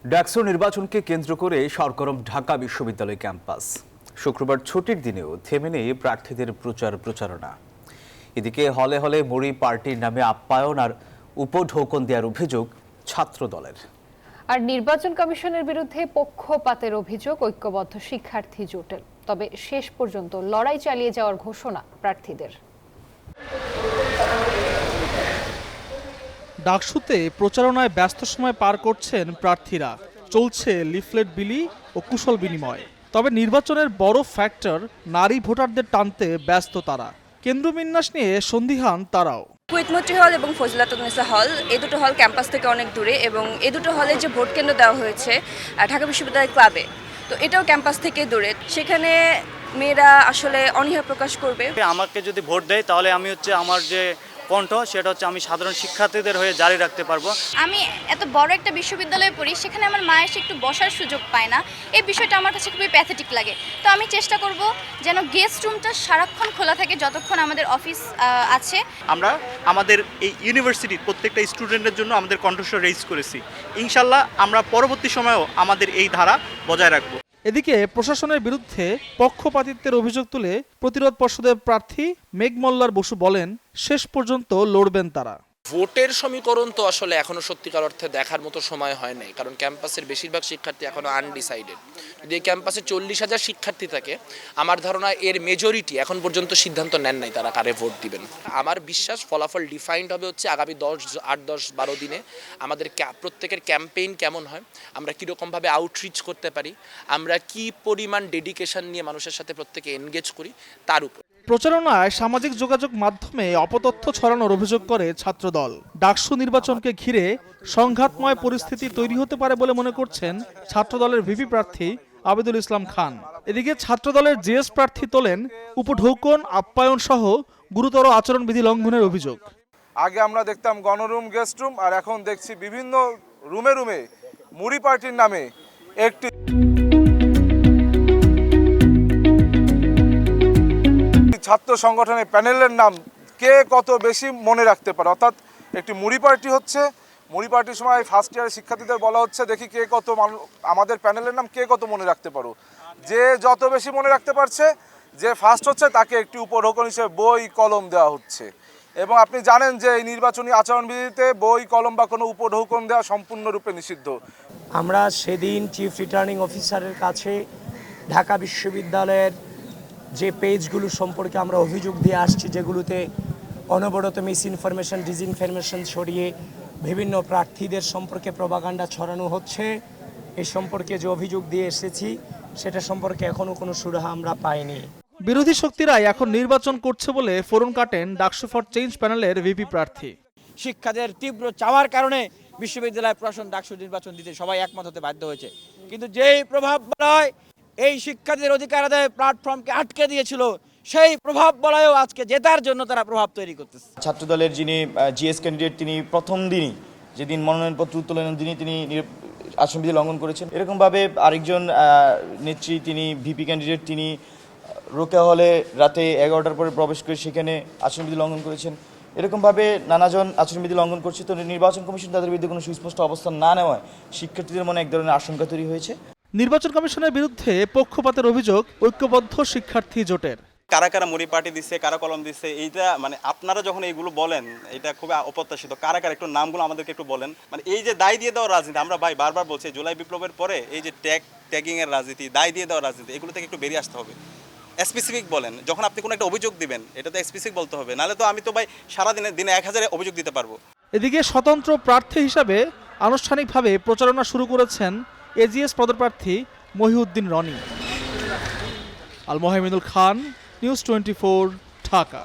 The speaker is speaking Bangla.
ডাকসু নির্বাচনকে কেন্দ্র করে সরগরম ঢাকা বিশ্ববিদ্যালয় ক্যাম্পাস। শুক্রবার ছুটির দিনেও থেমে নেই প্রার্থীদের প্রচারণা। এদিকে হলে হলে মুড়ি পার্টির নামে আপ্যায়ন আর উপঢৌকন দেওয়ার অভিযোগ ছাত্র দলের। আর নির্বাচন কমিশনের বিরুদ্ধে পক্ষপাতের অভিযোগ ঐক্যবদ্ধ শিক্ষার্থী জোটের। তবে শেষ পর্যন্ত লড়াই চালিয়ে যাওয়ার ঘোষণা প্রার্থীদের। ডাকসুতে প্রচারণায় ব্যস্ত সময় পার করছেন প্রার্থীরা। চলছে লিফলেট বিলি ও কুশল বিনিময়। তবে নির্বাচনের বড় ফ্যাক্টর নারী ভোটারদের টানতে ব্যস্ত তারা। কেন্দ্রবিন্যাস নিয়ে সন্দিহান তারাও। কুয়েতমৈত্রী হল এবং ফজিলাতুন্নেসা হল, এই দুটো হল ক্যাম্পাস থেকে অনেক দূরে, এবং এই দুটো হলে যে ভোট কেন্দ্র দেওয়া হয়েছে ঢাকা বিশ্ববিদ্যালয় ক্লাবে, তো এটাও ক্যাম্পাস থেকে দূরে। সেখানে মেয়েরা আসলে অনীহা প্রকাশ করবে। আমাকে যদি ভোট দেয় তাহলে আমি আমার যে কণ্ঠ সেটা আমি সাধারণ শিক্ষার্থীদের হয়ে জারি রাখতে পারবো। আমি এত বড় একটা বিশ্ববিদ্যালয়ে পড়ি, সেখানে আমার মা এসে একটু বসার সুযোগ পায় না। এই বিষয়টা আমার কাছে খুবই প্যাথেটিক লাগে। তো আমি চেষ্টা করব যেন গেস্ট রুমটা সারাক্ষণ খোলা থাকে যতক্ষণ আমাদের অফিস আছে। আমরা আমাদের এই ইউনিভার্সিটির প্রত্যেকটা স্টুডেন্টের জন্য আমাদের কণ্ঠস্বর রেইজ করেছি। ইনশাল্লাহ আমরা পরবর্তী সময়েও আমাদের এই ধারা বজায় রাখবো। এদিকে প্রশাসনের বিরুদ্ধে পক্ষপাতিত্বের অভিযোগ তুলে প্রতিরোধ পর্ষদের প্রার্থী মেঘমল্লার বসু বলেন, শেষ পর্যন্ত লড়বেন তারা। ভোটের সমীকরণ তো আসলে এখনো সত্যিকার অর্থে দেখার মতো সময় হয় নাই, কারণ ক্যাম্পাসের বেশিরভাগ শিক্ষার্থী এখনো আনডিসাইডেড। যদি এই ক্যাম্পাসে 40,000 শিক্ষার্থী থাকে, আমার ধারণা এর মেজরিটি এখন পর্যন্ত সিদ্ধান্ত নেন নাই তারা কারে ভোট দিবেন। আমার বিশ্বাস ফলাফল ডিফাইন্ড হবে আগামী 8-10-12 দিনে। আমাদের প্রত্যেকের ক্যাম্পেইন কেমন হয়, আমরা কীরকমভাবে আউটরিচ করতে পারি, আমরা কি পরিমাণ ডেডিকেশন নিয়ে মানুষের সাথে প্রত্যেকে এনগেজ করি, তার উপর। প্রচারণায় সামাজিক যোগাযোগ মাধ্যমে অপতথ্য ছড়ানোর অভিযোগ করে ছাত্রদল। ডাকসু নির্বাচনকে ঘিরে সংঘাতময় পরিস্থিতি তৈরি হতে পারে বলে মনে করছেন ছাত্রদলের ভিপি প্রার্থী আবেদুল ইসলাম খান। এদিকে ছাত্রদলের জিএস প্রার্থী তোলেন উপঢৌকন, আপ্যায়ন সহ গুরুতর আচরণবিধি লঙ্ঘনের অভিযোগ। আগে আমরা দেখতাম গণরুম, গেস্ট রুম, আর এখন দেখছি বিভিন্ন রুমে রুমে মুড়ি পার্টির নামে একটি ছাত্র সংগঠনের প্যানেলের নাম কে কত বেশি মনে রাখতে পারে। অর্থাৎ একটি মুড়ি পার্টি হচ্ছে, মুড়ি পার্টির সময় ফার্স্ট ইয়ারের শিক্ষার্থীদের বলা হচ্ছে দেখি কে কত আমাদের প্যানেলের নাম কে কত মনে রাখতে পারো। যে যত বেশি মনে রাখতে পারছে, যে ফার্স্ট হচ্ছে, তাকে একটি উপঢৌকন হিসেবে বই কলম দেওয়া হচ্ছে। এবং আপনি জানেন যে এই নির্বাচনী আচরণবিধিতে বই কলম বা কোনো উপঢৌকন দেওয়া সম্পূর্ণরূপে নিষিদ্ধ। আমরা সেদিন চিফ রিটার্নিং অফিসারের কাছে ঢাকা বিশ্ববিদ্যালয়ের যে পেজগুলো সম্পর্কে আমরা অভিযোগ দিয়ে আসছি, যেগুলোতে অনবরত মিস ইনফরমেশন, ডিসইনফরমেশন ছড়িয়ে বিভিন্ন প্রার্থীদের সম্পর্কে প্রপাগান্ডা ছড়ানো হচ্ছে, এই সম্পর্কে যে অভিযোগ দিয়ে এসেছি সেটা সম্পর্কে এখনো কোনো সুরাহা আমরা পাইনি। বিরোধী শক্তিরাই এখন নির্বাচন করছে বলে ফোরন কাটেন ডাকসু ফর চেঞ্জ প্যানেলের ভিপি প্রার্থী। শিক্ষার্থীদের তীব্র চাওয়ার কারণে বিশ্ববিদ্যালয় প্রশাসন ডাকসু নির্বাচন দিতে সবাই একমত হতে বাধ্য হয়েছে। কিন্তু যেই প্রভাব বলয় এই শিক্ষার্থীদের অধিকার আদায় প্ল্যাটফর্মকে আটকে দিয়েছিল, সেই প্রভাব বলয়ও আজকে জেতার জন্য তারা প্রভাব তৈরি করতেছে। ছাত্রদলের যিনি জিএস ক্যান্ডিডেট, তিনি প্রথম দিনই, যেদিন মনোনয়নপত্র উত্তোলনের দিনই তিনি আচরণবিধি লঙ্ঘন করেছেন। এরকমভাবে আরেকজন নেত্রী, তিনি ভিপি ক্যান্ডিডেট, তিনি রোকেয়া হলে রাতে 11টার পরে প্রবেশ করে সেখানে আচরণবিধি লঙ্ঘন করেছেন। এরকমভাবে নানাজন আচরণবিধি লঙ্ঘন করছে। তো নির্বাচন কমিশন তাদের বিরুদ্ধে কোনো সুস্পষ্ট অবস্থান না নেওয়ায় শিক্ষার্থীদের মনে এক ধরনের আশঙ্কা তৈরি হয়েছে। নির্বাচন কমিশনের বিরুদ্ধে পক্ষপাতের অভিযোগ ঐক্যবদ্ধ শিক্ষার্থী জোটের। কারা কারা মুড়ি পার্টি দিচ্ছে, কারা কলম দিচ্ছে, এইটা আপনারা যখন এইগুলো বলেন এটা খুবই অপ্রত্যাশিত। কারা কারা একটু নামগুলো আমাদেরকে একটু বলেন। এই যে দায় দিয়ে দেওয়ার রাজনীতি, আমরা বারবার বলছি জুলাই বিপ্লবের পরে এই যে ট্যাগিং এর রাজনীতি, দায় দিয়ে দেওয়ার রাজনীতি, এগুলো থেকে একটু বেরিয়ে আসতে হবে। স্পেসিফিক বলেন, যখন আপনি কোনো একটা অভিযোগ দিবেন এটা তো স্পেসিফিক বলতে হবে, নাহলে তো আমি তো সারাদিনে দিনে 1000 অভিযোগ দিতে পারবো। এদিকে স্বতন্ত্র প্রার্থী হিসাবে আনুষ্ঠানিকভাবে প্রচারণা শুরু করেছেন এজিএস পদপ্রার্থী মহিউদ্দিন রনি। আল মোহাম্মদুল খান, নিউজ 24, ঢাকা।